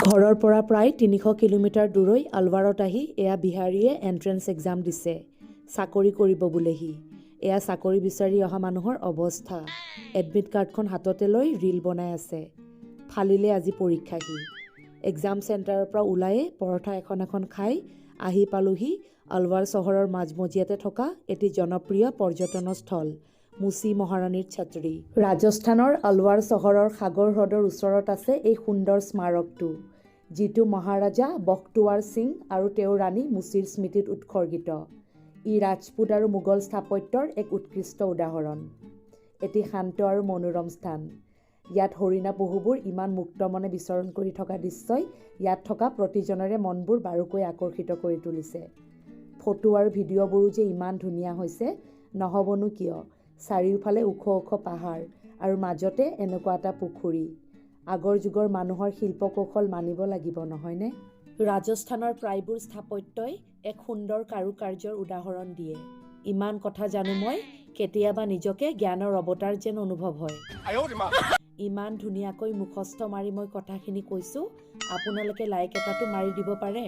ঘৰৰ পৰা প্ৰায় 300 কিলোমিটাৰ দূৰৈ আলৱাৰত আহি এয়া বিহাৰীয়ে এণ্ট্ৰেন্স এক্সাম দিছে। চাকৰি কৰিব বোলেহি। এয়া চাকৰি বিচাৰি অহা মানুহৰ অৱস্থা। এডমিট কাৰ্ডখন হাততে লৈ ৰীল বনাই আছে। ফালিলে আজি পৰীক্ষাহি। এক্সাম চেণ্টাৰৰ পৰা ওলায়ে পৰঠা এখন খাই আহি পালোহি আলৱাৰ চহৰৰ মাজমজিয়াতে থকা এটি জনপ্ৰিয় পৰ্যটনস্থল মুচি মহাৰাণীৰ ছাত্ৰী। ৰাজস্থানৰ আলৱাৰ চহৰৰ সাগৰ হ্ৰদৰ ওচৰত আছে এই সুন্দৰ স্মাৰকটো, যিটো মহাৰাজা বখতুৱাৰ সিং আৰু তেওঁৰ ৰাণী মুচিৰ স্মৃতিত উৎসৰ্গিত। ই ৰাজপুত আৰু মোগল স্থাপত্যৰ এক উৎকৃষ্ট উদাহৰণ। এটি শান্ত আৰু মনোৰম স্থান। ইয়াত হৰিণা পহুবোৰ ইমান মুক্ত মনে বিচৰণ কৰি থকা দৃশ্যই ইয়াত থকা প্ৰতিজনৰে মনবোৰ বাৰুকৈ আকৰ্ষিত কৰি তুলিছে। ফটো আৰু ভিডিঅ'বোৰো যে ইমান ধুনীয়া হৈছে, নহ'বনো কিয়। চাৰিওফালে ওখ ওখ পাহাৰ আৰু মাজতে এনেকুৱা এটা পুখুৰী। আগৰ যুগৰ মানুহৰ শিল্পকৌশল মানিব লাগিব, নহয়নে? ৰাজস্থানৰ প্ৰায়বোৰ স্থাপত্যই এক সুন্দৰ কাৰুকাৰ্যৰ উদাহৰণ দিয়ে। ইমান কথা জানো মই, কেতিয়াবা নিজকে জ্ঞানৰ অৱতাৰ যেন অনুভৱ হয়। ইমান ধুনীয়াকৈ মুখস্থ মাৰি মই কথাখিনি কৈছোঁ, আপোনালোকে লাইক এটাটো মাৰি দিব পাৰে।